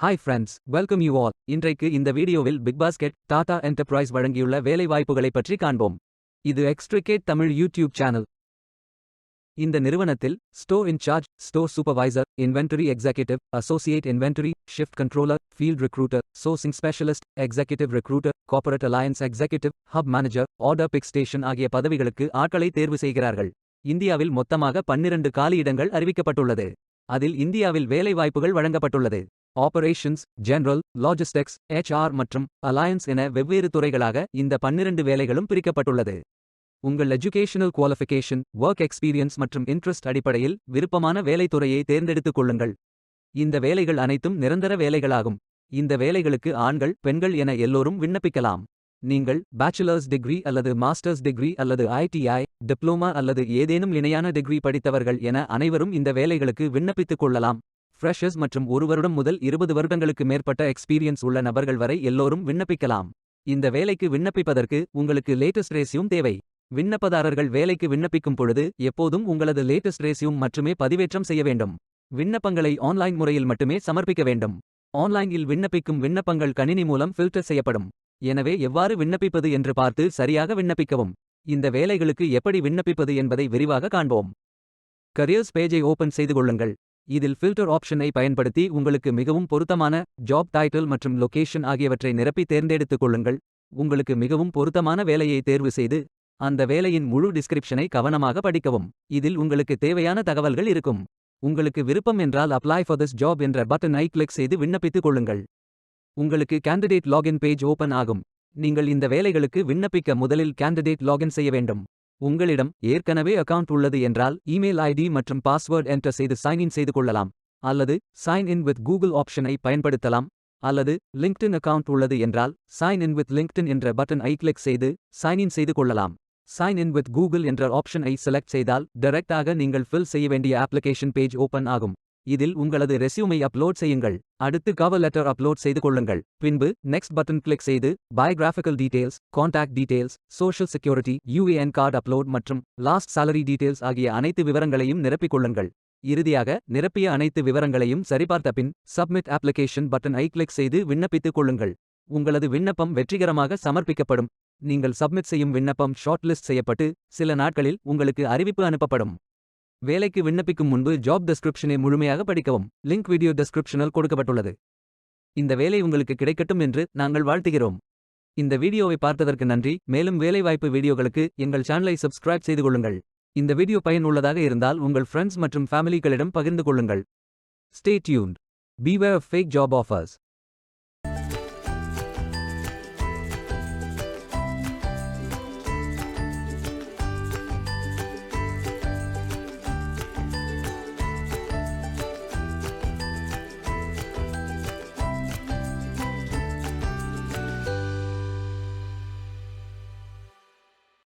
Hi friends, welcome you all. இன்றைக்கு இந்த வீடியோவில் பிக்பாஸ்கெட் டாடா என்டர்பிரைஸ் வழங்கியுள்ள வேலைவாய்ப்புகளைப் பற்றி காண்போம். இது எக்ஸ்ட்ரிகேட் தமிழ் யூடியூப் சேனல். இந்த நிறுவனத்தில் store incharge, store supervisor, inventory executive, associate inventory, shift controller, field recruiter, sourcing specialist, executive recruiter, corporate alliance executive, hub manager, order pick station ஆகிய பதவிகளுக்கு ஆட்களை தேர்வு செய்கிறார்கள். இந்தியாவில் மொத்தமாக 12 காலியிடங்கள் அறிவிக்கப்பட்டுள்ளது. அதில் இந்தியாவில் வேலைவாய்ப்புகள் வழங்கப்பட்டுள்ளது. ஆபரேஷன்ஸ், ஜெனரல், லாஜிஸ்டிக்ஸ், HR மற்றும் அலையன்ஸ் என வெவ்வேறு துறைகளாக இந்த 12 வேலைகளும் பிரிக்கப்பட்டுள்ளது. உங்கள் எஜுகேஷனல் குவாலிஃபிகேஷன், ஒர்க் எக்ஸ்பீரியன்ஸ் மற்றும் இன்ட்ரெஸ்ட் அடிப்படையில் விருப்பமான வேலைத்துறையை தேர்ந்தெடுத்துக் கொள்ளுங்கள். இந்த வேலைகள் அனைத்தும் நிரந்தர வேலைகளாகும். இந்த வேலைகளுக்கு ஆண்கள், பெண்கள் என எல்லோரும் விண்ணப்பிக்கலாம். நீங்கள் பேச்சுலர்ஸ் டிகிரி அல்லது மாஸ்டர்ஸ் டிகிரி அல்லது ITI, டிப்ளோமா அல்லது ஏதேனும் இணையான டிகிரி படித்தவர்கள் என அனைவரும் இந்த வேலைகளுக்கு விண்ணப்பித்துக் கொள்ளலாம். ஃப்ரெஷர்ஸ் மற்றும் 1 வருடம் முதல் 20 வருடங்களுக்கு மேற்பட்ட எக்ஸ்பீரியன்ஸ் உள்ள நபர்கள் வரை எல்லோரும் விண்ணப்பிக்கலாம். இந்த வேலைக்கு விண்ணப்பிப்பதற்கு உங்களுக்கு லேட்டஸ்ட் ரெஸ்யூம் தேவை. விண்ணப்பதாரர்கள் வேலைக்கு விண்ணப்பிக்கும் பொழுது எப்போதும் உங்களது லேட்டஸ்ட் ரெஸ்யூம் மட்டுமே பதிவேற்றம் செய்ய வேண்டும். விண்ணப்பங்களை ஆன்லைன் முறையில் மட்டுமே சமர்ப்பிக்க வேண்டும். ஆன்லைனில் விண்ணப்பிக்கும் விண்ணப்பங்கள் கணினி மூலம் ஃபில்டர் செய்யப்படும். எனவே எவ்வாறு விண்ணப்பிப்பது என்று பார்த்து சரியாக விண்ணப்பிக்கவும். இந்த வேலைகளுக்கு எப்படி விண்ணப்பிப்பது என்பதை விரிவாக காண்போம். கரியர்ஸ் பேஜை ஓபன் செய்து கொள்ளுங்கள். இதில் ஃபில்டர் ஆப்ஷனை பயன்படுத்தி உங்களுக்கு மிகவும் பொருத்தமான ஜாப் டைட்டில் மற்றும் லொகேஷன் ஆகியவற்றை நிரப்பி தேர்ந்தெடுத்துக் கொள்ளுங்கள். உங்களுக்கு மிகவும் பொருத்தமான வேலையை தேர்வு செய்து அந்த வேலையின் முழு டிஸ்கிரிப்ஷனை கவனமாக படிக்கவும். இதில் உங்களுக்கு தேவையான தகவல்கள் இருக்கும். உங்களுக்கு விருப்பம் என்றால் அப்ளை ஃபார் திஸ் ஜாப் என்ற பட்டனை கிளிக் செய்து விண்ணப்பித்துக் கொள்ளுங்கள். உங்களுக்கு கேண்டிடேட் லாகின் பேஜ் ஓபன் ஆகும். நீங்கள் இந்த வேலைகளுக்கு விண்ணப்பிக்க முதலில் கேண்டிடேட் லாகின் செய்ய வேண்டும். உங்களிடம் ஏற்கனவே அக்கவுண்ட் உள்ளது என்றால் இமெயில் ஐடி மற்றும் பாஸ்வேர்ட் என்டர் செய்து சைன்இன் செய்து கொள்ளலாம். அல்லது சைன் இன் வித் கூகுள் ஆப்ஷனை பயன்படுத்தலாம். அல்லது லிங்க்டின் அக்கவுண்ட் உள்ளது என்றால் சைன் இன் வித் லிங்க்டின் என்ற பட்டனை கிளிக் செய்து சைன்இன் செய்து கொள்ளலாம். சைன் இன் வித் கூகுள் என்ற ஆப்ஷனை செலக்ட் செய்தால் டைரக்டாக நீங்கள் ஃபில் செய்ய வேண்டிய அப்ளிகேஷன் பேஜ் ஓபன் ஆகும். இதில் உங்களது ரெஸ்யூமை அப்லோட் செய்யுங்கள். அடுத்து கவர் லெட்டர் அப்லோட் செய்து கொள்ளுங்கள். பின்பு நெக்ஸ்ட் பட்டன் கிளிக் செய்து biographical details, contact details, social security, UAN card upload மற்றும் லாஸ்ட் சாலரி டீடைல்ஸ் ஆகிய அனைத்து விவரங்களையும் நிரப்பிக் கொள்ளுங்கள். இறுதியாக நிரப்பிய அனைத்து விவரங்களையும் சரிபார்த்த பின் சப்மிட் அப்ளிகேஷன் பட்டனை கிளிக் செய்து விண்ணப்பித்துக் கொள்ளுங்கள். உங்களது விண்ணப்பம் வெற்றிகரமாக சமர்ப்பிக்கப்படும். நீங்கள் சப்மிட் செய்யும் விண்ணப்பம் ஷார்ட் லிஸ்ட் செய்யப்பட்டு சில நாட்களில் உங்களுக்கு அறிவிப்பு அனுப்பப்படும். வேலைக்கு விண்ணப்பிக்கும் முன்பு ஜாப் டெஸ்கிரிப்ஷனை முழுமையாக படிக்கவும். லிங்க் வீடியோ டெஸ்கிரிப்ஷனில் கொடுக்கப்பட்டுள்ளது. இந்த வேலை உங்களுக்கு கிடைக்கட்டும் என்று நாங்கள் வாழ்த்துகிறோம். இந்த வீடியோவை பார்த்ததற்கு நன்றி. மேலும் வேலைவாய்ப்பு வீடியோகளுக்கு எங்கள் சேனலை சப்ஸ்கிரைப் செய்து கொள்ளுங்கள். இந்த வீடியோ பயனுள்ளதாக இருந்தால் உங்கள் ஃப்ரெண்ட்ஸ் மற்றும் ஃபேமிலிகளிடம் பகிர்ந்து கொள்ளுங்கள். Stay tuned. Beware of fake job offers.